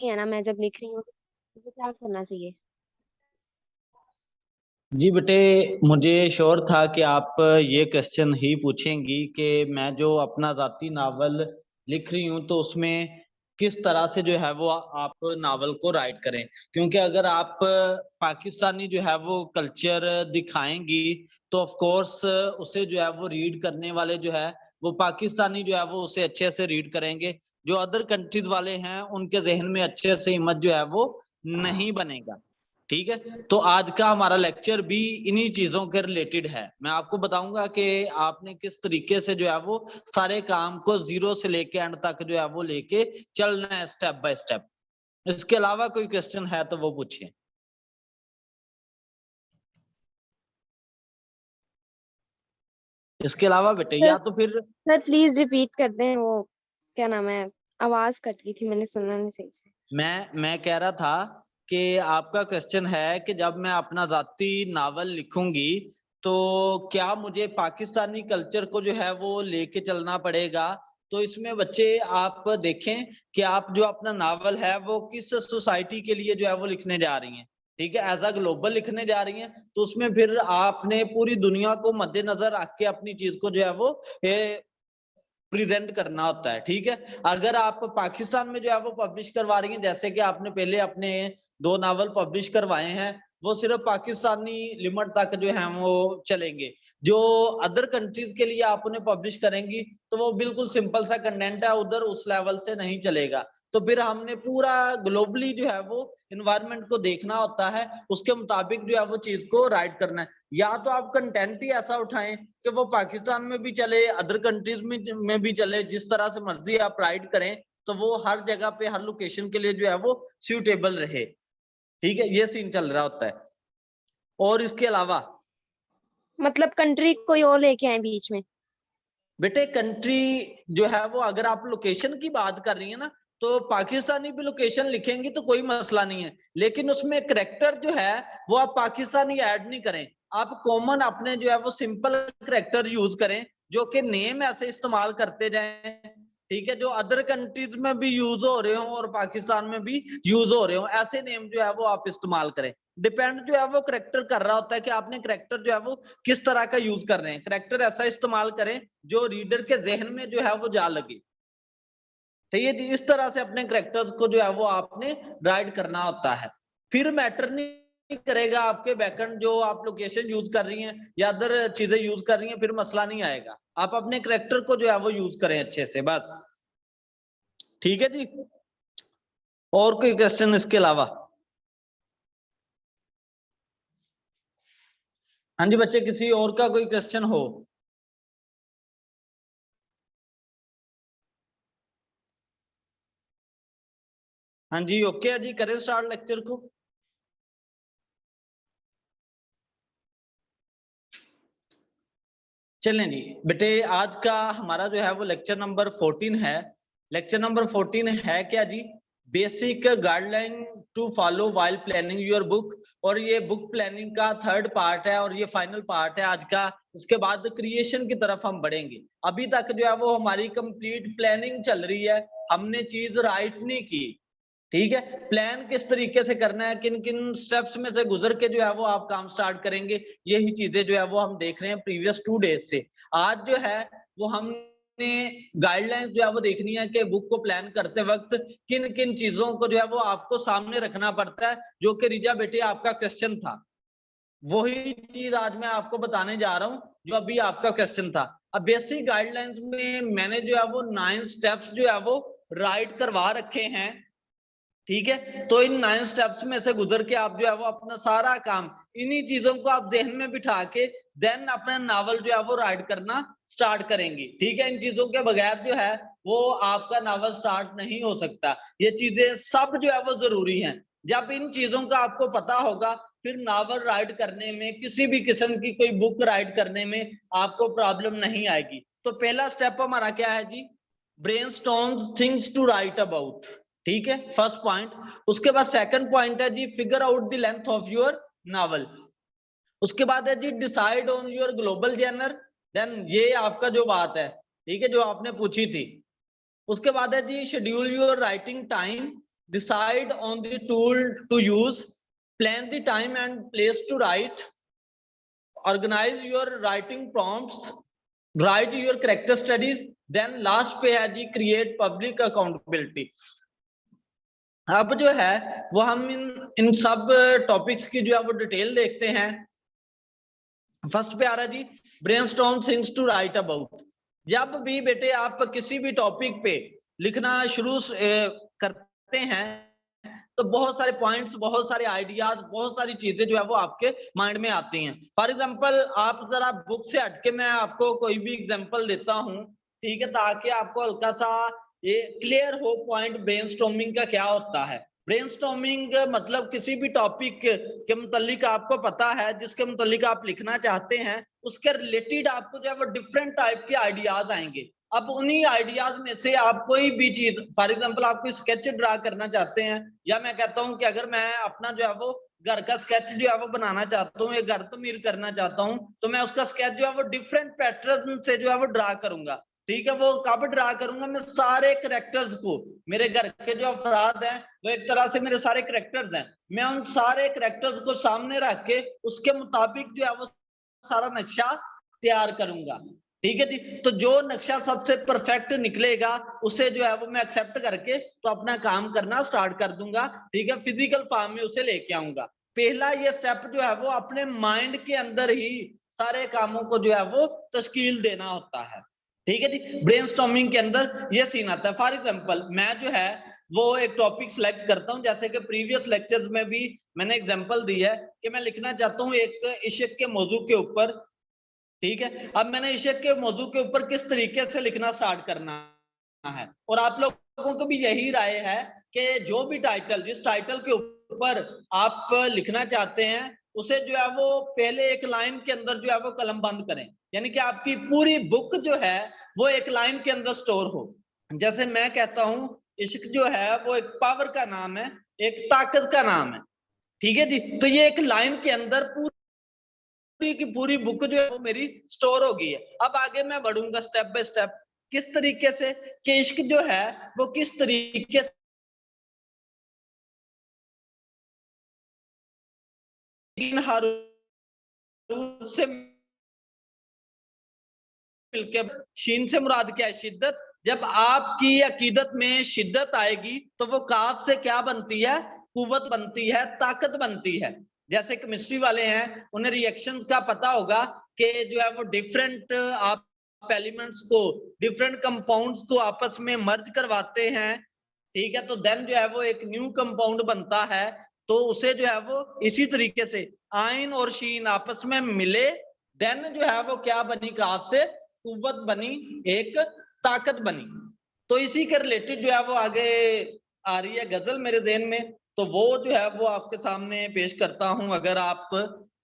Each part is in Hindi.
नहीं है ना, मैं जब लिख रही हूँ मुझे क्या करना चाहिए? जी बेटे, मुझे श्योर था कि आप ये क्वेश्चन ही पूछेंगी कि मैं जो अपना जाती नावल लिख रही हूँ तो उसमें किस तरह से जो है वो आप नावल को राइट करें। क्योंकि अगर आप पाकिस्तानी जो है वो कल्चर दिखाएंगी तो ऑफ कोर्स उसे जो है वो रीड करने वाले जो है वो पाकिस्तानी जो है वो उसे अच्छे से रीड करेंगे। जो अदर कंट्रीज वाले हैं उनके जहन में अच्छे से इमेज जो है वो नहीं बनेगा। ठीक है, तो आज का हमारा लेक्चर भी इन्हीं चीजों के रिलेटेड है। मैं आपको बताऊंगा कि आपने किस तरीके से जो है वो सारे काम को जीरो से लेके एंड तक जो है वो लेके चलना है स्टेप बाय स्टेप। इसके अलावा कोई क्वेश्चन है तो वो पूछिए। इसके अलावा बेटे सर या तो फिर सर प्लीज रिपीट कर दें वो, क्या नाम है, आवाज कट गई थी, मैंने सुना नहीं सही से। मैं कह रहा था कि आपका क्वेश्चन है कि जब मैं अपना जाती नावल लिखूंगी तो क्या मुझे पाकिस्तानी कल्चर को जो है वो लेके चलना पड़ेगा। तो इसमें बच्चे आप देखें कि आप जो अपना नावल है वो किस सोसाइटी के लिए जो है वो लिखने जा रही हैं। ठीक है, एज अ ग्लोबल लिखने जा रही हैं तो उसमें फिर आपने पूरी दुनिया को मद्देनजर रख के अपनी चीज को जो है वो प्रेजेंट करना होता है। ठीक है, अगर आप पाकिस्तान में जो है वो पब्लिश करवा रही हैं, जैसे कि आपने पहले अपने 2 नावल पब्लिश करवाए हैं, वो सिर्फ पाकिस्तानी लिमिट तक जो है वो चलेंगे। जो अदर कंट्रीज के लिए आप उन्हें पब्लिश करेंगी तो वो बिल्कुल सिंपल सा कंटेंट है, उधर उस लेवल से नहीं चलेगा। तो फिर हमने पूरा ग्लोबली जो है वो इन्वायरमेंट को देखना होता है, उसके मुताबिक जो है वो चीज को राइट करना है। या तो आप कंटेंट ही ऐसा उठाएं कि वो पाकिस्तान में भी चले, अदर कंट्रीज में भी चले, जिस तरह से मर्जी आप राइड करें तो वो हर जगह पे हर लोकेशन के लिए जो है वो सूटेबल रहे। ठीक है, ये सीन चल रहा होता है। और इसके अलावा मतलब कंट्री कोई और लेके आए बीच में? बेटे कंट्री जो है वो अगर आप लोकेशन की बात कर रही है ना तो पाकिस्तानी भी लोकेशन लिखेंगी तो कोई मसला नहीं है, लेकिन उसमें करेक्टर जो है वो आप पाकिस्तानी ऐड नहीं करें। आप कॉमन अपने जो है वो सिंपल करेक्टर यूज करें जो कि नेम ऐसे इस्तेमाल करते जाएं। ठीक है, जो अदर कंट्रीज में भी यूज हो रहे हो और पाकिस्तान में भी यूज हो रहे हो, ऐसे नेम जो है वो आप इस्तेमाल करें। डिपेंड जो है वो करेक्टर कर रहा होता है कि आपने करेक्टर जो है वो किस तरह का यूज कर रहे हैं। करेक्टर ऐसा इस्तेमाल करें जो रीडर के जहन में जो है वो जा लगे। सही है जी, इस तरह से अपने करेक्टर्स को जो है वो आपने राइट करना होता है। फिर मैटर नहीं करेगा आपके बैकएंड जो आप लोकेशन यूज कर रही हैं या अदर चीजें यूज कर रही हैं, फिर मसला नहीं आएगा। आप अपने करेक्टर को जो है वो यूज करें अच्छे से बस। ठीक है जी, और कोई क्वेश्चन इसके अलावा? हाँ जी बच्चे, किसी और का कोई क्वेश्चन हो? हाँ जी, ओके है जी, करें स्टार्ट लेक्चर को। चलें जी बेटे, आज का हमारा जो है वो लेक्चर नंबर 14 है। लेक्चर नंबर 14 है क्या जी? Basic guideline to follow while planning your book. और ये बुक प्लानिंग का थर्ड पार्ट है और ये फाइनल पार्ट है आज का। इसके बाद क्रिएशन की तरफ हम बढ़ेंगे। अभी तक जो है वो हमारी कंप्लीट प्लानिंग चल रही है, हमने चीज राइट नहीं की। ठीक है, प्लान किस तरीके से करना है, किन किन स्टेप्स में से गुजर के जो है वो आप काम स्टार्ट करेंगे, यही चीजें जो है वो हम देख रहे हैं प्रीवियस 2 डेज से। आज जो है वो हमने गाइडलाइंस जो है वो देखनी है कि बुक को प्लान करते वक्त किन किन चीजों को जो है वो आपको सामने रखना पड़ता है, जो कि रिजा बेटे आपका क्वेश्चन था। वही चीज आज मैं आपको बताने जा रहा हूं जो अभी आपका क्वेश्चन था। अब बेसिक गाइडलाइंस में मैंने जो है वो 9 स्टेप्स जो है वो राइट करवा रखे हैं। ठीक है, तो इन 9 स्टेप्स में से गुजर के आप जो है वो अपना सारा काम इन्हीं चीजों को आप जहन में बिठा के देन अपना नावल जो है वो राइट करना स्टार्ट करेंगे। ठीक है, इन चीजों के बगैर जो है वो आपका नावल स्टार्ट नहीं हो सकता। ये चीजें सब जो है वो जरूरी हैं। जब इन चीजों का आपको पता होगा फिर नावल राइट करने में, किसी भी किस्म की कोई बुक राइट करने में आपको प्रॉब्लम नहीं आएगी। तो पहला स्टेप हमारा क्या है जी? Brainstorm things to write about. ठीक है, फर्स्ट पॉइंट। उसके बाद सेकंड पॉइंट है जी, figure out the length of your novel. उसके बाद है जी, decide on your global genre. Then ये आपका जो बात है, ठीक है, जो आपने पूछी थी। उसके बाद है जी, schedule your writing time. decide on the tool to use, plan the time and place to write, organize your writing prompts, write your character studies, then last पे है जी create public accountability। अब जो है वो हम इन सब टॉपिक्स की जो है वो डिटेल देखते हैं। फर्स्ट पे आ रहा है जी brainstorm things to write about. जब भी बेटे आप किसी भी टॉपिक पे लिखना शुरू करते हैं तो बहुत सारे पॉइंट्स, बहुत सारे आइडियाज, बहुत सारी चीजें जो है वो आपके माइंड में आती हैं। फॉर एग्जांपल आप जरा बुक से हटके मैं आपको कोई भी एग्जांपल देता हूं, ठीक है, ताकि आपको हल्का सा ये क्लियर हो पॉइंट ब्रेनस्टॉर्मिंग का क्या होता है। ब्रेनस्टॉर्मिंग मतलब किसी भी टॉपिक के मुतालिक आपको पता है, जिसके मुतालिक आप लिखना चाहते हैं, उसके रिलेटेड आपको जो है वो डिफरेंट टाइप के आइडियाज आएंगे। अब उन्हीं आइडियाज में से आप कोई भी चीज, फॉर एग्जांपल आप कोई स्केच ड्रा करना चाहते हैं, या मैं कहता हूं कि अगर मैं अपना जो है वो घर का स्केच जो है वो बनाना चाहता हूँ, एक घर तमीर करना चाहता हूँ, तो मैं उसका स्केच जो है वो डिफरेंट पैटर्न से जो है वो ड्रा करूंगा। ठीक है, वो कब ड्रा करूंगा? मैं सारे करेक्टर्स को, मेरे घर के जो अफराद हैं वो एक तरह से मेरे सारे करेक्टर्स हैं, मैं उन सारे करेक्टर्स को सामने रख के उसके मुताबिक जो है वो सारा नक्शा तैयार करूंगा। ठीक है जी, तो जो नक्शा सबसे परफेक्ट निकलेगा उसे जो है वो मैं एक्सेप्ट करके तो अपना काम करना स्टार्ट कर दूंगा। ठीक है, फिजिकल फॉर्म में उसे लेके आऊंगा। पहला ये स्टेप जो है वो अपने माइंड के अंदर ही सारे कामों को जो है वो तश्कील देना होता है। ठीक है जी, ब्रेनस्टॉर्मिंग के अंदर ये सीन आता है। फॉर एग्जांपल मैं जो है वो एक टॉपिक सिलेक्ट करता हूं, जैसे कि प्रीवियस लेक्चर्स में भी मैंने एग्जांपल दी है कि मैं लिखना चाहता हूं एक इश्क के मौजू के ऊपर। ठीक है, अब मैंने इश्क के मौजू के ऊपर किस तरीके से लिखना स्टार्ट करना है, और आप लोगों को भी यही राय है कि जो भी टाइटल, जिस टाइटल के ऊपर आप लिखना चाहते हैं उसे जो है वो पहले एक लाइन के अंदर जो है वो कलम बंद करें, यानी कि आपकी पूरी बुक जो है वो एक लाइन के अंदर स्टोर हो। जैसे मैं कहता हूं इश्क जो है वो एक पावर का नाम है, एक ताकत का नाम है। ठीक है जी, तो ये एक लाइन के अंदर पूरी की पूरी बुक जो है वो मेरी स्टोर हो गई है। अब आगे मैं बढ़ूंगा स्टेप बाय स्टेप, किस तरीके से कि इश्क जो है वो किस तरीके से मिलकर, शीन से मुराद क्या है? शिद्दत। जब आपकी अकीदत में शिद्दत आएगी तो वो काफ से क्या बनती है? कुव्वत बनती है, ताकत बनती है। जैसे केमिस्ट्री वाले हैं, उन्हें रिएक्शंस का पता होगा कि जो है वो डिफरेंट आप एलिमेंट्स को, डिफरेंट कंपाउंड्स को आपस में मर्ज करवाते हैं। ठीक है, तो देन जो है वो एक न्यू कंपाउंड बनता है। तो उसे जो है वो इसी तरीके से आयन और शीन आपस में मिले, देन जो है वो क्या बनी? काफ से कुव्वत बनी, एक ताकत बनी। तो इसी के रिलेटेड जो है वो आगे आ रही है गजल मेरे ज़हन में, तो वो जो है वो आपके सामने पेश करता हूं, अगर आप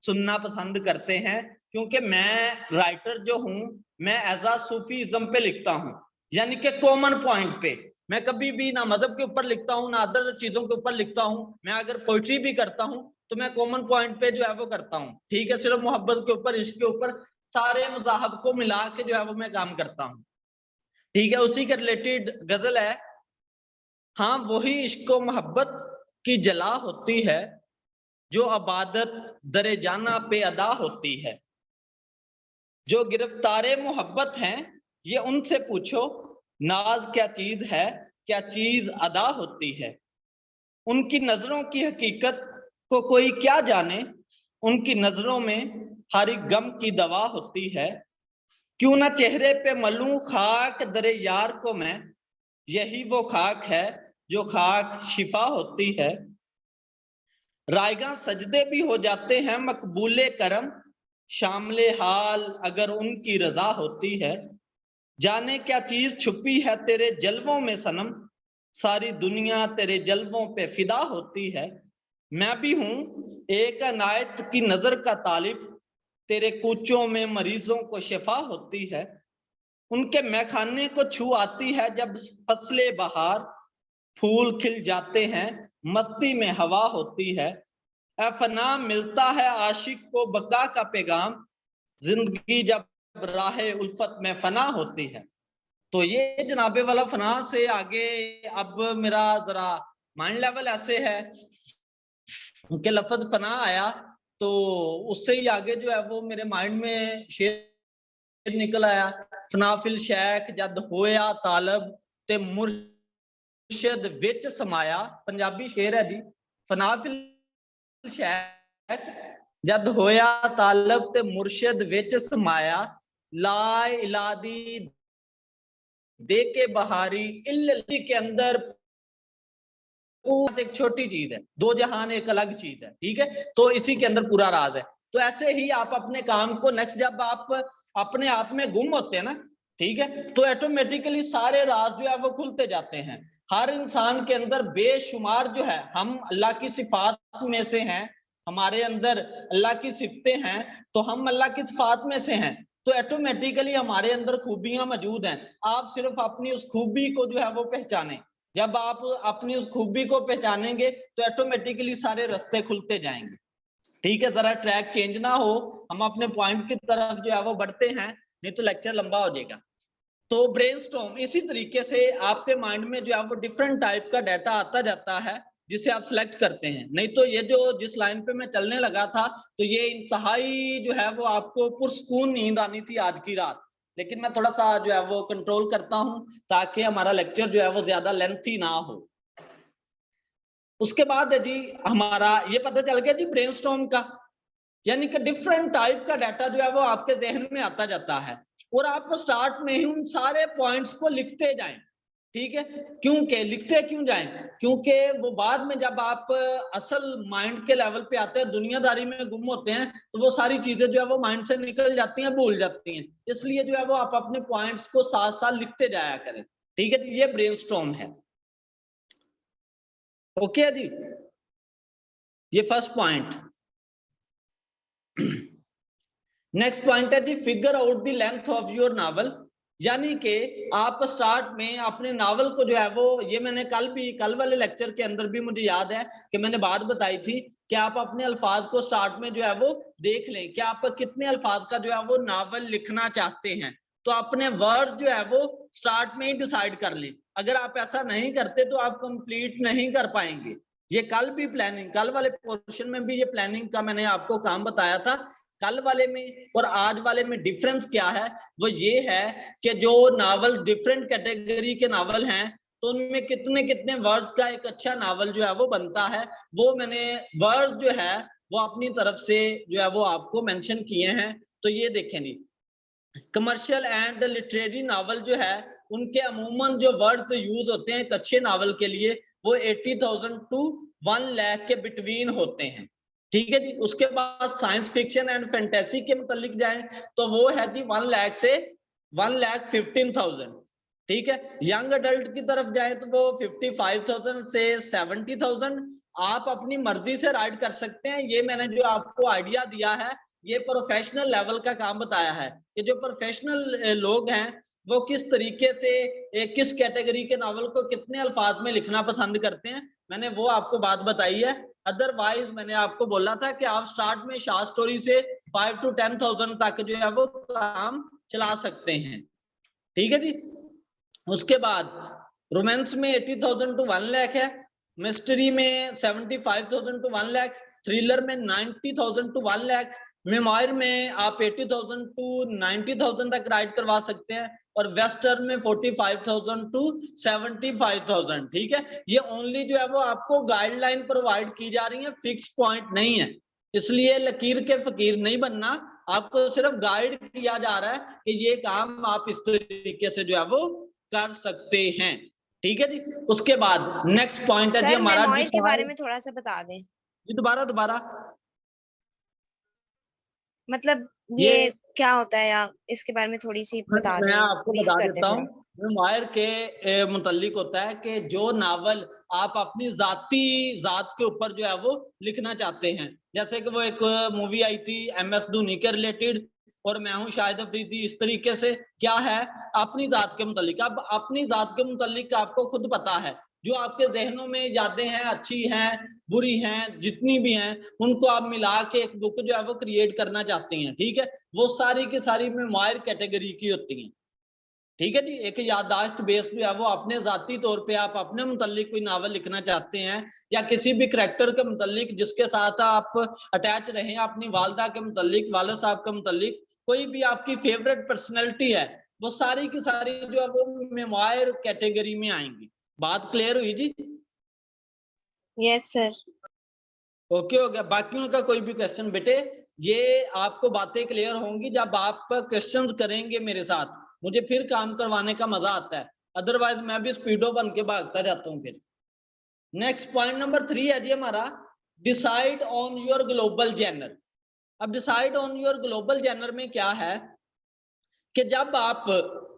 सुनना पसंद करते हैं। क्योंकि मैं राइटर जो हूं, मैं एज आ सूफीज्म पे लिखता हूं, यानी कि कॉमन पॉइंट पे। मैं कभी भी ना मजहब के ऊपर लिखता हूं, ना अदर चीजों के ऊपर लिखता हूं। मैं अगर पोइट्री भी करता हूं तो मैं कॉमन पॉइंट पे जो है वो करता हूं। ठीक है, सिर्फ मोहब्बत के ऊपर, इश्क के ऊपर, सारे मज़ाहब को मिला के जो है वो मैं काम करता हूं। ठीक है, उसी के रिलेटेड गजल है। हाँ, वही इश्क व मोहब्बत की जला होती है जो अबादत दरे जाना पे अदा होती है। जो गिरफ्तारे मोहब्बत हैं ये उनसे पूछो, नाज क्या चीज है, क्या चीज अदा होती है। उनकी नजरों की हकीकत को कोई क्या जाने, उनकी नजरों में हर एक गम की दवा होती है। क्यों ना चेहरे पे मलूं खाक दरे यार को मैं, यही वो खाक है जो खाक शिफा होती है। रायगा सजदे भी हो जाते हैं मकबूले करम, शामिले हाल अगर उनकी रजा होती है। जाने क्या चीज छुपी है तेरे जलवों में सनम, सारी दुनिया तेरे जलवों पे फिदा होती है। मैं भी हूं एक अनायत की नजर का तालिब, तेरे कूचों में मरीजों को शिफा होती है। उनके मैखाने को छू आती है जब फसले बहार, फूल खिल जाते हैं मस्ती में हवा होती है। फना मिलता है आशिक को बका का पैगाम, जिंदगी जब राहे उल्फत में फना होती है। तो ये जनाबे वाला फना से आगे अब मेरा जरा माइंड लेवल ऐसे है कि लफ्ज फना आया तो उससे ही आगे जो है वो मेरे माइंड में शेर निकल आया, फनाफिल शेख जद होया तालब ते मुर्शद विच समाया। पंजाबी शेर है जी। फनाफिल शेख जद होया तालब ते मुर्शद विच समाया, ला इलादी दे के बहारी इल्लती के अंदर एक छोटी चीज है, दो जहान एक अलग चीज है, ठीक है। तो इसी के अंदर पूरा राज है। तो ऐसे ही आप अपने काम को नेक्स्ट जब आप अपने आप में गुम होते हैं ना, ठीक है, तो ऑटोमेटिकली सारे राज जो है वो खुलते जाते हैं। हर इंसान के अंदर बेशुमार जो है, हम अल्लाह की सिफात में से हैं, हमारे अंदर अल्लाह की सिफतें हैं, तो हम अल्लाह की सिफात में से हैं, तो ऑटोमेटिकली हमारे अंदर खूबियां मौजूद हैं। आप सिर्फ अपनी उस खूबी को जो है वो पहचानें। जब आप अपनी उस खूबी को पहचानेंगे तो ऑटोमेटिकली सारे रास्ते खुलते जाएंगे, ठीक है। जरा ट्रैक चेंज ना हो, हम अपने पॉइंट की तरफ जो है वो बढ़ते हैं, नहीं तो लेक्चर लंबा हो जाएगा। तो ब्रेनस्टॉर्म इसी तरीके से आपके माइंड में जो है वो डिफरेंट टाइप का डाटा आता जाता है, जिसे आप सिलेक्ट करते हैं। नहीं तो ये जो जिस लाइन पे मैं चलने लगा था, तो ये इंतहाई जो है वो आपको पुरसकून नींद आनी थी आज की रात, लेकिन मैं थोड़ा सा जो है वो कंट्रोल करता हूं ताकि हमारा लेक्चर जो है वो ज्यादा लेंथी ना हो। उसके बाद है जी हमारा ये पता चल गया जी ब्रेनस्टॉर्म का, यानी कि डिफरेंट टाइप का डाटा जो है वो आपके जहन में आता जाता है, और आप स्टार्ट में ही उन सारे पॉइंट्स को लिखते जाएं, ठीक है। क्योंकि लिखते क्यों जाएं? क्योंकि वो बाद में जब आप असल माइंड के लेवल पे आते हैं, दुनियादारी में गुम होते हैं, तो वो सारी चीजें जो है वो माइंड से निकल जाती हैं, भूल जाती हैं। इसलिए जो है वो आप अपने पॉइंट्स को साथ साथ लिखते जाया करें, ठीक है। ये ब्रेनस्टॉर्म है, ओके है जी। ये फर्स्ट पॉइंट। नेक्स्ट पॉइंट है जी figure out the length of your novel, यानी कि आप स्टार्ट में अपने नावल को जो है वो, ये मैंने कल वाले लेक्चर के अंदर भी मुझे याद है कि मैंने बात बताई थी कि आप अपने अल्फाज को स्टार्ट में जो है वो देख लें कि आप कितने अल्फाज का जो है वो नावल लिखना चाहते हैं, तो अपने वर्ड जो है वो स्टार्ट में ही डिसाइड कर लें। अगर आप ऐसा नहीं करते तो आप कंप्लीट नहीं कर पाएंगे। ये कल भी प्लानिंग, कल वाले पोर्शन में भी ये प्लानिंग का मैंने आपको काम बताया था। कल वाले में और आज वाले में डिफरेंस क्या है, वो ये है कि जो नावल डिफरेंट कैटेगरी के नावल हैं, तो उनमें कितने कितने वर्ड्स का एक अच्छा नावल जो है वो बनता है, वो मैंने वर्ड जो है वो अपनी तरफ से जो है वो आपको मेंशन किए हैं। तो ये देखें जी, कमर्शियल एंड लिटरेरी नावल जो है उनके अमूमन जो वर्ड्स यूज होते हैं एक अच्छे नावल के लिए, वो 80,000 टू 1 लाख के बिटवीन होते हैं, ठीक है जी। उसके बाद साइंस फिक्शन एंड फैंटेसी के मुतालिक जाएं तो वो है जी 1 लाख से 1,15,000, ठीक है। यंग अडल्ट की तरफ जाए तो वो 55,000 से 70,000। आप अपनी मर्जी से राइड कर सकते हैं। ये मैंने जो आपको आइडिया दिया है, ये प्रोफेशनल लेवल का काम बताया है कि जो प्रोफेशनल लोग हैं वो किस तरीके से किस कैटेगरी के नावल को कितने अल्फाज में लिखना पसंद करते हैं, मैंने वो आपको बात बताई है। अदरवाइज मैंने आपको बोला था कि आप स्टार्ट में शॉर्ट स्टोरी से 5 to 10,000 तक जो है वो काम चला सकते हैं, ठीक है जी। उसके बाद रोमांस में 80,000 टू 1 लाख है, मिस्ट्री में 75,000 टू 1 लाख, थ्रिलर में 90,000 टू 1 लाख, मेमोयर में आप 80,000 टू 90,000 तक राइड करवा सकते हैं, और वेस्टर्न में 45,000 टू 75,000, ठीक है। ये ओनली जो है वो आपको गाइडलाइन प्रोवाइड की जा रही है, फिक्स पॉइंट नहीं है, इसलिए लकीर के फकीर नहीं बनना। आपको सिर्फ गाइड किया जा रहा है कि ये काम आप इस तरीके से जो है वो कर सकते हैं, ठीक है जी। उसके बाद नेक्स्ट पॉइंट है जी सर हमारा मेमोइर के बारे में थोड़ा सा बता दें। जी दोबारा मतलब ये ये क्या होता है, या इसके बारे में थोड़ी सी बता मैं दें, आपको ब्रीफ बता कर दें देता हूँ। थोड़ा। मेमोयर के मुतल्लिक होता है कि जो नावल आप अपनी जाती जात के ऊपर जो है वो लिखना चाहते हैं, जैसे कि वो एक मूवी आई थी MS धोनी के रिलेटेड, और मैं हूँ शाहिद अफरीदी, इस तरीके से क्या है अपनी जात के मुतल्लिक। अब अपनी जात के मुतल्लिक आपको खुद पता है, जो आपके जहनों में यादें हैं, अच्छी हैं बुरी हैं, जितनी भी हैं, उनको आप मिला के एक बुक जो है वो क्रिएट करना चाहते हैं, ठीक है। वो सारी की सारी मेमोयर कैटेगरी की होती हैं, ठीक है जी। एक याददाश्त बेस जो है वो अपने जाती तौर पे आप अपने मुतल्लिक कोई नावल लिखना चाहते हैं या किसी भी करैक्टर के मुतल्लिक जिसके साथ आप अटैच रहे, अपनी वालदा के मुतल्लिक, वालिद साहब के मुतल्लिक, कोई भी आपकी फेवरेट पर्सनैलिटी है, वो सारी की सारी जो है वो मेमोयर कैटेगरी में आएंगी। बात क्लियर हुई जी? Yes sir. ओके हो गया। बाकियों का कोई भी क्वेश्चन बेटे, ये आपको बातें क्लियर होंगी जब आप क्वेश्चंस करेंगे मेरे साथ, मुझे फिर काम करवाने का मजा आता है, अदरवाइज मैं भी स्पीडो बन के भागता जाता हूँ फिर। नेक्स्ट पॉइंट नंबर 3 है जी हमारा, decide on your global genre. अब decide on your global genre में क्या है कि जब आप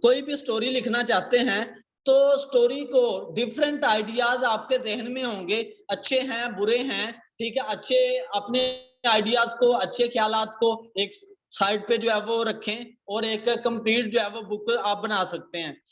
कोई भी स्टोरी लिखना चाहते हैं तो स्टोरी को डिफरेंट आइडियाज आपके जहन में होंगे, अच्छे हैं बुरे हैं, ठीक है, अच्छे अपने आइडियाज को, अच्छे ख्यालात को एक साइड पे जो है वो रखें और एक कंप्लीट जो है वो बुक आप बना सकते हैं।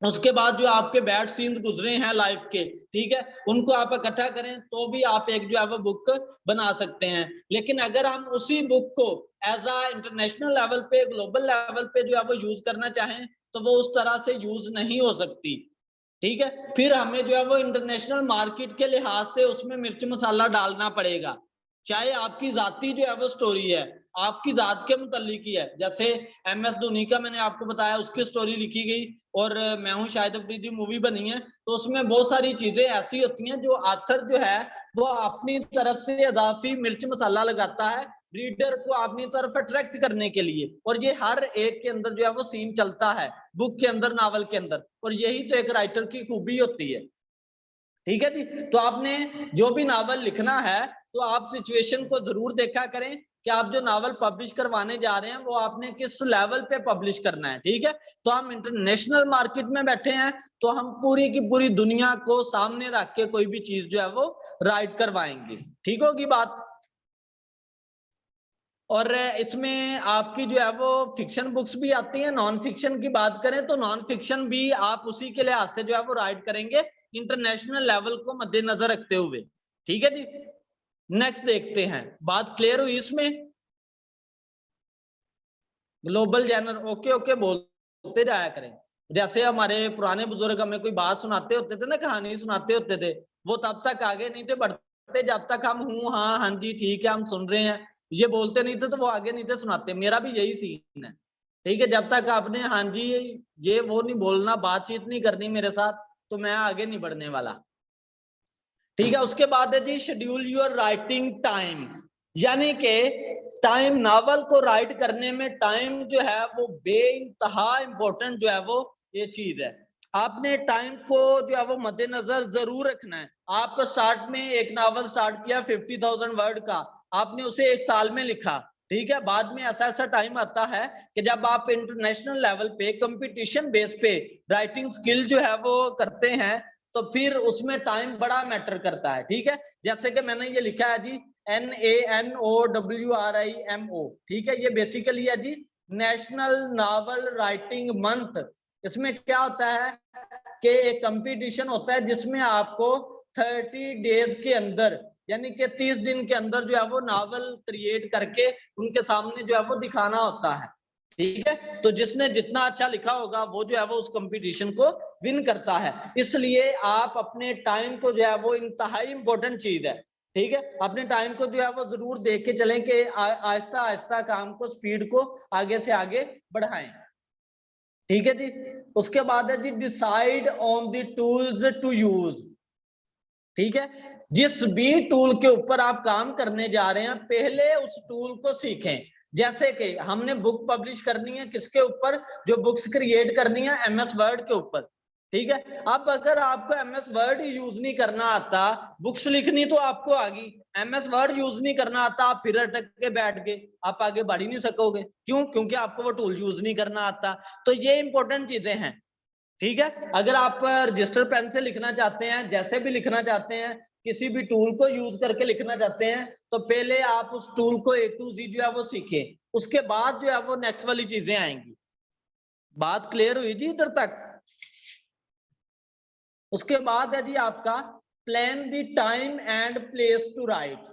उसके बाद जो आपके बैड सीन्स गुजरे हैं लाइफ के, ठीक है, उनको आप इकट्ठा करें तो भी आप एक जो है वो बुक बना सकते हैं। लेकिन अगर हम उसी बुक को एज अ इंटरनेशनल लेवल पे, ग्लोबल लेवल पे जो है वो यूज करना चाहें तो वो उस तरह से यूज नहीं हो सकती, ठीक है। फिर हमें जो है वो इंटरनेशनल मार्केट के लिहाज से उसमें मिर्च मसाला डालना पड़ेगा, चाहे आपकी जाती जो है वो स्टोरी है, आपकी जात के मुतल्लिक ही है। जैसे MS धोनी का मैंने आपको बताया, उसकी स्टोरी लिखी गई और मैं हूं शाहिद अफरीदी मूवी बनी है, तो उसमें बहुत सारी चीजें ऐसी होती हैं जो आथर जो है वो अपनी तरफ से इजाफी मिर्च मसाला लगाता है रीडर को अपनी तरफ अट्रैक्ट करने के लिए, और ये हर एक के अंदर जो है वो सीन चलता है बुक के अंदर, नावल के अंदर, और यही तो एक राइटर की खूबी होती है, ठीक है जी। तो आपने जो भी नावल लिखना है तो आप सिचुएशन को जरूर देखा करें कि आप जो नावल पब्लिश करवाने जा रहे हैं वो आपने किस लेवल पे पब्लिश करना है, ठीक है। तो हम इंटरनेशनल मार्केट में बैठे हैं तो हम पूरी की पूरी दुनिया को सामने रख के कोई भी चीज जो है वो राइट करवाएंगे, ठीक होगी बात। और इसमें आपकी जो है वो फिक्शन बुक्स भी आती हैं। नॉन फिक्शन की बात करें तो नॉन फिक्शन भी आप उसी के लिहाज से जो है वो राइट करेंगे इंटरनेशनल लेवल को मद्देनजर रखते हुए, ठीक है जी। नेक्स्ट देखते हैं, बात क्लियर हुई इसमें? ग्लोबल जेनर ओके ओके बोलते जाया करें। जैसे हमारे पुराने बुजुर्ग हमें कोई बात सुनाते होते थे ना, कहानी सुनाते होते थे, वो तब तक आगे नहीं थे बढ़ते जब तक हम हूं हाँ हाँ जी ठीक है हम सुन रहे हैं ये बोलते नहीं थे, तो वो आगे नहीं थे सुनाते। मेरा भी यही सीन है, ठीक है, जब तक आपने हाँ जी ये वो नहीं बोलना, बातचीत नहीं करनी मेरे साथ, तो मैं आगे नहीं बढ़ने वाला, ठीक है। उसके बाद है जी शेड्यूल योर राइटिंग टाइम, यानी कि टाइम, नावल को राइट करने में टाइम जो है वो बेइंतहा इंपॉर्टेंट जो है वो ये चीज है। आपने टाइम को जो है वो मद्देनजर जरूर रखना है। आप स्टार्ट में एक नावल स्टार्ट किया 50,000 वर्ड का, आपने उसे 1 साल में लिखा, ठीक है। बाद में ऐसा ऐसा टाइम आता है कि जब आप इंटरनेशनल लेवल पे कंपटीशन बेस पे राइटिंग स्किल जो है वो करते हैं तो फिर उसमें टाइम बड़ा मैटर करता है, ठीक है। जैसे कि मैंने ये लिखा है जी NANOWRIMO, ठीक है, ये बेसिकली है जी नेशनल नावल राइटिंग मंथ। इसमें क्या होता है कि एक कंपटीशन होता है जिसमें आपको 30 डेज के अंदर, यानी कि 30 दिन के अंदर जो है वो नावल क्रिएट करके उनके सामने जो है वो दिखाना होता है, ठीक है। तो जिसने जितना अच्छा लिखा होगा वो जो है वो उस कंपटीशन को विन करता है। इसलिए आप अपने टाइम को जो है वो इंतहाई इंपॉर्टेंट चीज है, ठीक है। अपने टाइम को जो है वो जरूर देख के चलें कि आहिस्ता आहिस्ता काम को, स्पीड को आगे से आगे बढ़ाएं, ठीक है जी। उसके बाद है जी decide on the tools to use, ठीक है। जिस भी टूल के ऊपर आप काम करने जा रहे हैं पहले उस टूल को सीखें। जैसे कि हमने बुक पब्लिश करनी है किसके ऊपर, जो बुक्स क्रिएट करनी है MS वर्ड के ऊपर, ठीक है। अब अगर आपको MS वर्ड ही यूज नहीं करना आता, बुक्स लिखनी तो आपको आ गई, MS वर्ड यूज नहीं करना आता, आप फिर अटक के बैठ गए, आप आगे बढ़ ही नहीं सकोगे। क्यों? क्योंकि आपको वो टूल यूज नहीं करना आता। तो ये इंपॉर्टेंट चीजें हैं, ठीक है। अगर आप रजिस्टर पेन से लिखना चाहते हैं, जैसे भी लिखना चाहते हैं, किसी भी टूल को यूज करके लिखना चाहते हैं, तो पहले आप उस टूल को A to Z जो है वो सीखें, उसके बाद जो है वो नेक्स्ट वाली चीजें आएंगी। बात क्लियर हुई जी इधर तक? उसके बाद है जी आपका plan the time and place to write.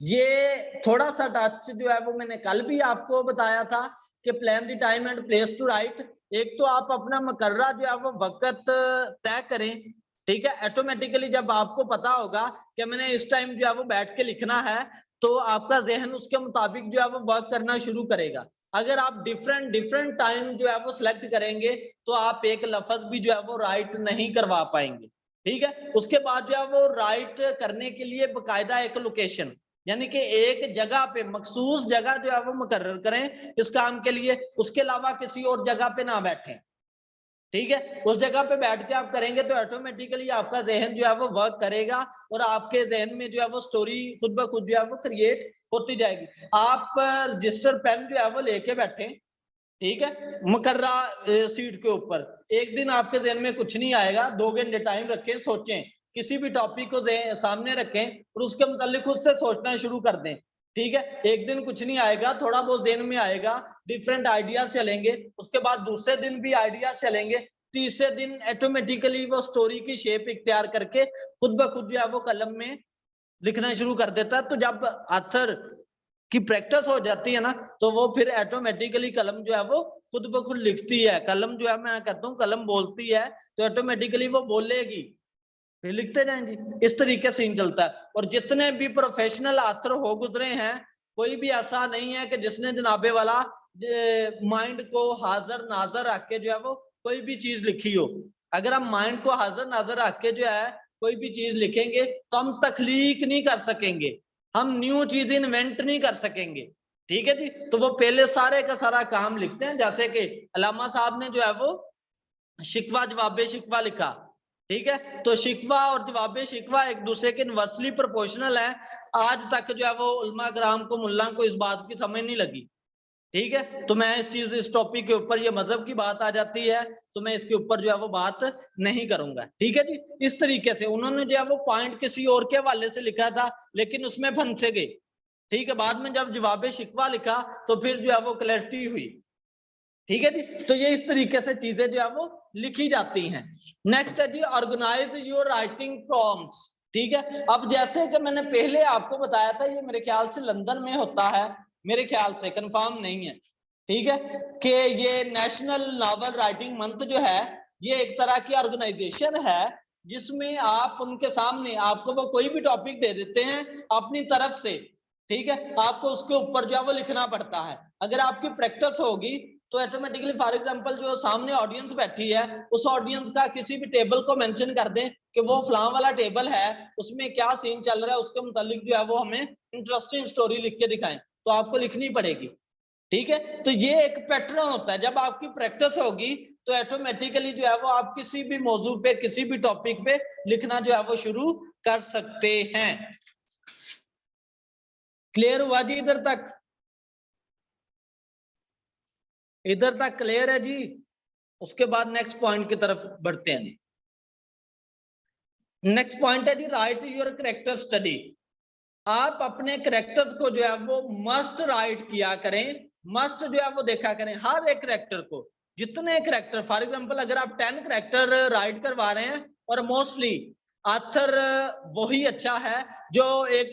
ये थोड़ा सा टच जो है वो मैंने कल भी आपको बताया था कि plan the time and place to write. एक तो आप अपना मुकर्रा जो है वो वक्त तय करें, ठीक है। ऑटोमेटिकली जब आपको पता होगा कि मैंने इस टाइम जो है वो बैठ के लिखना है, तो आपका जहन उसके मुताबिक जो है वो वर्क करना शुरू करेगा। अगर आप डिफरेंट टाइम जो है वो सिलेक्ट करेंगे तो आप एक लफ्ज भी जो है वो राइट नहीं करवा पाएंगे, ठीक है। उसके बाद जो है वो राइट करने के लिए बकायदा एक लोकेशन, यानी कि एक जगह पे मखसूस जगह जो है वो मुकर्रर करें इस काम के लिए, उसके अलावा किसी और जगह पे ना बैठें, ठीक है। उस जगह पे बैठ के आप करेंगे तो ऑटोमेटिकली आपका जहन जो है वो वर्क करेगा और आपके जहन में जो है वो स्टोरी खुद ब खुद जो है वो क्रिएट होती जाएगी। आप रजिस्टर पेन जो है वो लेके बैठे, ठीक है, मुकर्रा सीट के ऊपर। एक दिन आपके जहन में कुछ नहीं आएगा, 2 घंटे टाइम रखें, सोचें, किसी भी टॉपिक को सामने रखें और उसके मुतालिक खुद से सोचना शुरू कर दें, ठीक है। एक दिन कुछ नहीं आएगा, थोड़ा बहुत जहन में आएगा, डिफरेंट आइडियाज चलेंगे, उसके बाद दूसरे दिन भी आइडियाज चलेंगे, तीसरे दिन ऑटोमेटिकली वो स्टोरी की शेप इख्तियार करके खुद ब खुद जो है वो कलम में लिखना शुरू कर देता है। तो जब ऑथर की प्रैक्टिस हो जाती है ना, तो वो फिर ऑटोमेटिकली कलम जो है वो खुद ब खुद लिखती है। कलम जो है, मैं कहता हूँ कलम बोलती है, तो ऑटोमेटिकली वो बोलेगी, फिर लिखते जाएं जी। इस तरीके से ही चलता है। और जितने भी प्रोफेशनल ऑथर हो गुजरे हैं, कोई भी ऐसा नहीं है कि जिसने जनाबे वाला माइंड को हाजिर नाजर रख के जो है वो कोई भी चीज लिखी हो। अगर हम माइंड को हाजिर नाजर रख के जो है कोई भी चीज लिखेंगे तो हम तख्लीक नहीं कर सकेंगे, हम न्यू चीज इन्वेंट नहीं कर सकेंगे, ठीक है जी। तो वो पहले सारे का सारा काम लिखते हैं, जैसे कि अल्लामा साहब ने जो है वो शिकवा जवाब शिकवा लिखा, ठीक है। तो शिकवा और जवाब शिकवा एक दूसरे के इनवर्सली प्रोपोर्शनल है। आज तक जो है वो उलमा कराम को, मुल्ला को इस बात की समझ नहीं लगी, ठीक है। तो मैं इस टॉपिक के ऊपर, ये मजहब की बात आ जाती है तो मैं इसके ऊपर जो है वो बात नहीं करूंगा, ठीक है जी। इस तरीके से उन्होंने जो है वो पॉइंट किसी और के हवाले से लिखा था, लेकिन उसमें फंसे गए, ठीक है। बाद में जब जवाब शिकवा लिखा तो फिर जो है वो क्लैरिटी हुई, ठीक है जी। तो ये इस तरीके से चीजें जो है वो लिखी जाती हैं। नेक्स्ट है जी, ऑर्गेनाइज योर राइटिंग प्रॉम्प्ट्स, ठीक है। अब जैसे कि मैंने पहले आपको बताया था, ये मेरे ख्याल से लंदन में होता है, मेरे ख्याल से, कंफर्म नहीं है, ठीक है, कि ये नेशनल नॉवल राइटिंग मंथ जो है, ये एक तरह की ऑर्गेनाइजेशन है जिसमें आप उनके सामने, आपको वो कोई भी टॉपिक दे देते हैं अपनी तरफ से, ठीक है। आपको उसके ऊपर जो है वो लिखना पड़ता है। अगर आपकी प्रैक्टिस होगी तो ऑटोमेटिकली, फॉर एग्जांपल, जो सामने ऑडियंस बैठी है उस ऑडियंस का किसी भी टेबल को मेंशन कर दें कि वो फलां वाला टेबल है, उसमें क्या सीन चल रहा है, उसके मुतालिक जो है वो हमें इंटरेस्टिंग स्टोरी लिख के दिखाएं, तो आपको लिखनी पड़ेगी, ठीक है। तो ये एक पैटर्न होता है। जब आपकी प्रैक्टिस होगी तो ऑटोमेटिकली जो है वो आप किसी भी मौजू पे, किसी भी टॉपिक पे लिखना जो है वो शुरू कर सकते हैं। क्लियर हुआ जी? इधर तक क्लियर है जी? उसके बाद नेक्स्ट पॉइंट की तरफ बढ़ते हैं जी। नेक्स्ट पॉइंट है जी, राइट योर कैरेक्टर स्टडी। आप अपने कैरेक्टर्स को जो है वो मस्ट राइट किया करें, मस्ट जो है वो देखा करें हर एक कैरेक्टर को। जितने कैरेक्टर, फॉर एग्जांपल अगर आप 10 कैरेक्टर राइट करवा रहे हैं, और मोस्टली ऑथर वही अच्छा है जो एक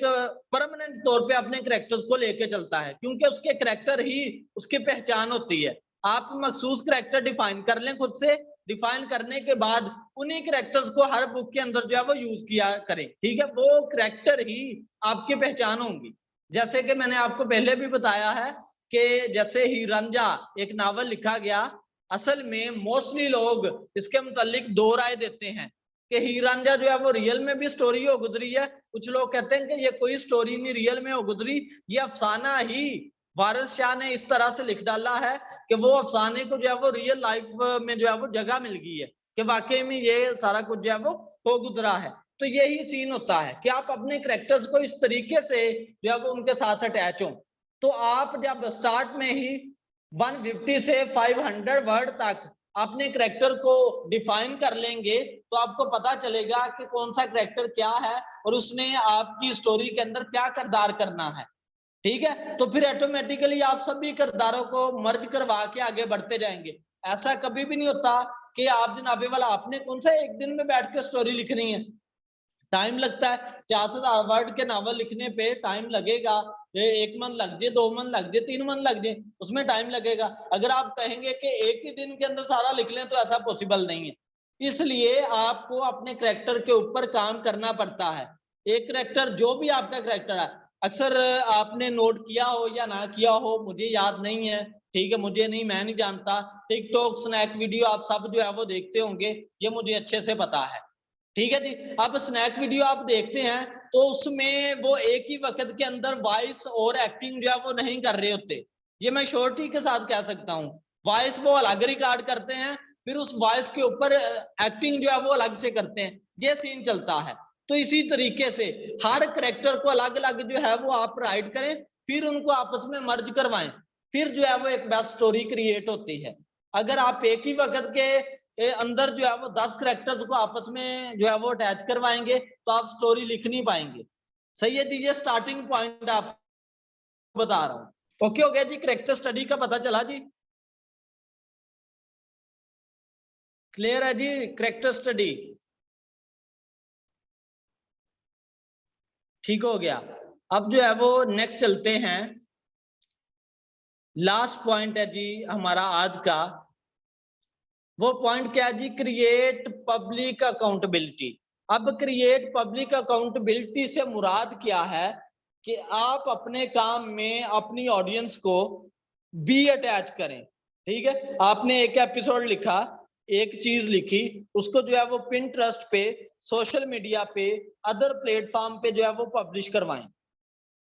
परमानेंट तौर पे अपने कैरेक्टर्स को लेके चलता है, क्योंकि उसके कैरेक्टर ही उसकी पहचान होती है। आप मखसूस कैरेक्टर डिफाइन कर लें खुद से, डिफाइन करने के बाद उन्हीं कैरेक्टर्स को हर बुक के अंदर जो है वो यूज किया करें, ठीक है। वो कैरेक्टर ही आपकी पहचान होंगी। जैसे कि मैंने आपको पहले भी बताया है कि जैसे ही रंजा एक नावल लिखा गया, असल में मोस्टली लोग इसके मुतालिक 2 राय देते हैं कि हीर रांझा जो है वो रियल में भी स्टोरी हो गुजरी है। कुछ लोग कहते हैं कि ये कोई स्टोरी नहीं रियल में हो गुजरी, ये अफसाना ही वारिस शाह ने इस तरह से लिख डाला है कि वो अफसाने को जो है वो रियल लाइफ में जो है वो जगह मिल गई है कि वाकई में ये सारा कुछ जो है वो हो गुजरा है। तो यही सीन होता है कि आप अपने कैरेक्टर्स को इस तरीके से जो है वो उनके साथ अटैच हो। तो आप जब स्टार्ट में ही 150 से 500 वर्ड तक अपने कैरेक्टर को डिफाइन कर लेंगे तो आपको पता चलेगा कि कौन सा कैरेक्टर क्या है और उसने आपकी स्टोरी के अंदर क्या किरदार करना है, ठीक है। तो फिर ऑटोमेटिकली आप सभी किरदारों को मर्ज करवा के आगे बढ़ते जाएंगे। ऐसा कभी भी नहीं होता कि आप जनाबे वाला आपने कौन सा एक दिन में बैठ के स्टोरी लिखनी है। टाइम लगता है, 50,000 वर्ड के नावल लिखने पे टाइम लगेगा, 1 मंथ लग जाए, 2 मंथ लग जाए, 3 मंथ लग जाए, उसमें टाइम लगेगा। अगर आप कहेंगे कि एक ही दिन के अंदर सारा लिख लें तो ऐसा पॉसिबल नहीं है। इसलिए आपको अपने कैरेक्टर के ऊपर काम करना पड़ता है। एक कैरेक्टर, जो भी आपका कैरेक्टर है, अक्सर आपने नोट किया हो या ना किया हो, मुझे याद नहीं है, ठीक है, मुझे नहीं, मैं नहीं जानता। टिकटॉक, स्नैक वीडियो आप सब जो है वो देखते होंगे, ये मुझे अच्छे से पता है, ठीक है जी। अब स्नैक वीडियो आप देखते हैं तो उसमें वो एक ही वक्त के अंदर वॉइस और एक्टिंग जो है वो नहीं कर रहे होते। ये मैं श्योरिटी के साथ कह सकता हूँ। वॉइस वो अलग रिकॉर्ड करते हैं, फिर उस वॉइस के ऊपर एक्टिंग जो है वो अलग से करते हैं, ये सीन चलता है। तो इसी तरीके से हर कैरेक्टर को अलग अलग जो है वो आप राइट करें, फिर उनको आपस में मर्ज करवाएं, फिर जो है वो एक बेस्ट स्टोरी क्रिएट होती है। अगर आप एक ही वक्त के अंदर जो है वो 10 कैरेक्टर्स को आपस में जो है वो अटैच करवाएंगे तो आप स्टोरी लिख नहीं पाएंगे। सही है जी, ये स्टार्टिंग पॉइंट आप बता रहा हूं। ओके हो गया जी, कैरेक्टर स्टडी का पता चला जी, क्लियर है जी कैरेक्टर स्टडी, ठीक हो गया। अब जो है वो नेक्स्ट चलते हैं, लास्ट पॉइंट है जी हमारा आज का। वो पॉइंट क्या है जी, क्रिएट पब्लिक अकाउंटेबिलिटी। अब क्रिएट पब्लिक अकाउंटेबिलिटी से मुराद क्या है कि आप अपने काम में अपनी ऑडियंस को बी अटैच करें, ठीक है। आपने एक एपिसोड लिखा, एक चीज लिखी, उसको जो है वो पिंटरेस्ट पे, सोशल मीडिया पे, अदर प्लेटफॉर्म पे जो है वो पब्लिश करवाएं,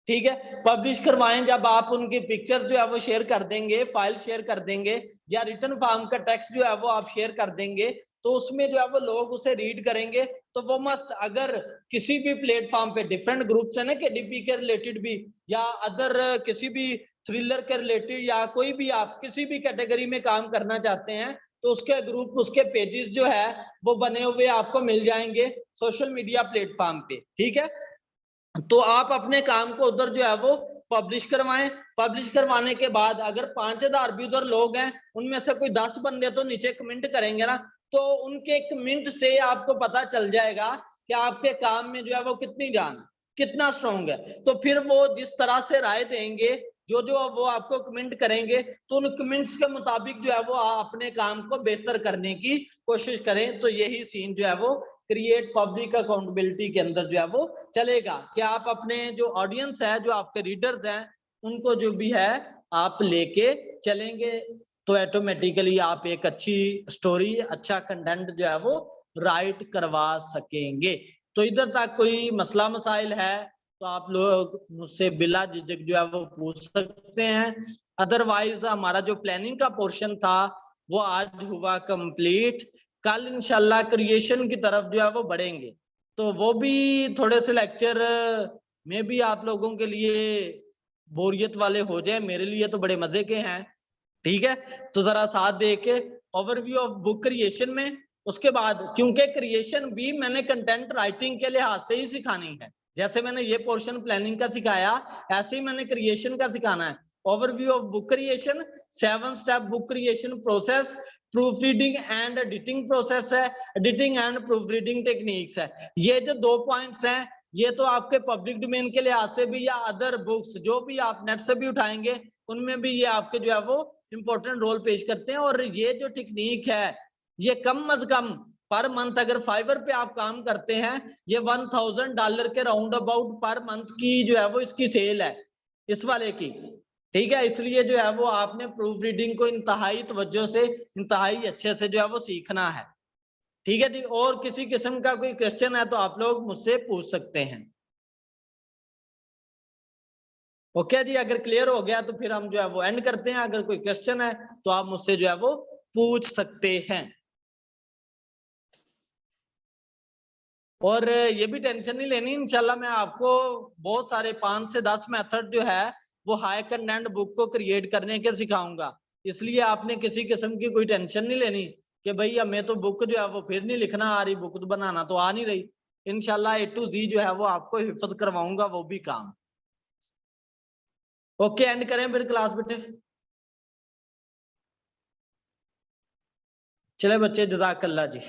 ठीक है। पब्लिश करवाएं, जब आप उनकी पिक्चर जो है वो शेयर कर देंगे, फाइल शेयर कर देंगे, या रिटर्न फॉर्म का टेक्स्ट जो है वो आप शेयर कर देंगे, तो उसमें जो है वो लोग उसे रीड करेंगे। तो वो मस्ट, अगर किसी भी प्लेटफॉर्म पे डिफरेंट ग्रुप्स है ना, के डीपी के रिलेटेड भी, या अदर किसी भी थ्रिलर के रिलेटेड, या कोई भी आप किसी भी कैटेगरी में काम करना चाहते हैं, तो उसके ग्रुप, उसके पेजेस जो है वो बने हुए आपको मिल जाएंगे सोशल मीडिया प्लेटफॉर्म पे, ठीक है। तो आप अपने काम को उधर जो है वो पब्लिश करवाएं। पब्लिश करवाने के बाद अगर 5000 भी उधर लोग हैं, उनमें से कोई 10 बंदे तो नीचे कमेंट करेंगे ना, तो उनके कमेंट से आपको पता चल जाएगा कि आपके काम में जो है वो कितनी जान है, कितना स्ट्रॉन्ग है। तो फिर वो जिस तरह से राय देंगे, जो जो वो आपको कमेंट करेंगे, तो उन कमेंट्स के मुताबिक जो है वो अपने काम को बेहतर करने की कोशिश करें। तो यही सीन जो है वो क्रिएट पब्लिक अकाउंटेबिलिटी के अंदर जो है वो चलेगा कि आप अपने जो ऑडियंस है, जो आपके रीडर्स हैं, उनको जो भी है आप लेके चलेंगे, तो ऑटोमेटिकली आप एक अच्छी स्टोरी, अच्छा कंटेंट जो है वो राइट करवा सकेंगे। तो इधर तक कोई मसला मसाइल है तो आप लोग मुझसे बिला झिझक जो है वो पूछ सकते हैं। अदरवाइज हमारा जो प्लानिंग का पोर्शन था वो आज हुआ कंप्लीट। कल इंशाल्लाह क्रिएशन की तरफ जो है वो बढ़ेंगे, तो वो भी थोड़े से लेक्चर में भी आप लोगों के लिए बोरियत वाले हो जाए, मेरे लिए तो बड़े मजे के हैं, ठीक है। तो जरा साथ दे के ओवरव्यू ऑफ बुक क्रिएशन में, उसके बाद क्योंकि क्रिएशन भी मैंने कंटेंट राइटिंग के लिहाज से ही सिखानी है, जैसे मैंने ये पोर्शन प्लानिंग का सिखाया, ऐसे ही मैंने क्रिएशन का सिखाना है। Overview of book creation, 7 step book creation process, proof reading and editing process है, editing and proof reading techniques है। ये जो 2 पॉइंट्स हैं, ये तो आपके पब्लिक डोमेन के लिहाज से भी, या अदर बुक्स जो भी आप नेट से भी उठाएंगे, उनमें भी ये आपके जो है वो इंपॉर्टेंट रोल पेश करते हैं। और ये जो टेक्निक है, ये कम अज कम पर मंथ अगर फाइवर पे आप काम करते हैं, ये $1000 के राउंड अबाउट पर मंथ की जो है वो इसकी सेल है, इस वाले की, ठीक है। इसलिए जो है वो आपने प्रूफ रीडिंग को इंतहाई तवज्जो से, इंतहाई अच्छे से जो है वो सीखना है, ठीक है जी। और किसी किस्म का कोई क्वेश्चन है तो आप लोग मुझसे पूछ सकते हैं। ओके जी, अगर क्लियर हो गया तो फिर हम जो है वो एंड करते हैं। अगर कोई क्वेश्चन है तो आप मुझसे जो है वो पूछ सकते हैं। और ये भी टेंशन नहीं लेनी, इंशाल्लाह मैं आपको बहुत सारे 5 से 10 मेथड जो है वो हाई कंटेंट बुक को क्रिएट करने के सिखाऊंगा। इसलिए आपने किसी किस्म की कोई टेंशन नहीं लेनी कि भाई हमें तो बुक जो है वो फिर नहीं लिखना आ रही, बुक तो बनाना तो आ नहीं रही। इंशाल्लाह A to Z जो है वो आपको हिफ्ज करवाऊंगा, वो भी काम। ओके, एंड करें फिर क्लास बेटे। चले बच्चे, जज़ाकल्लाह जी।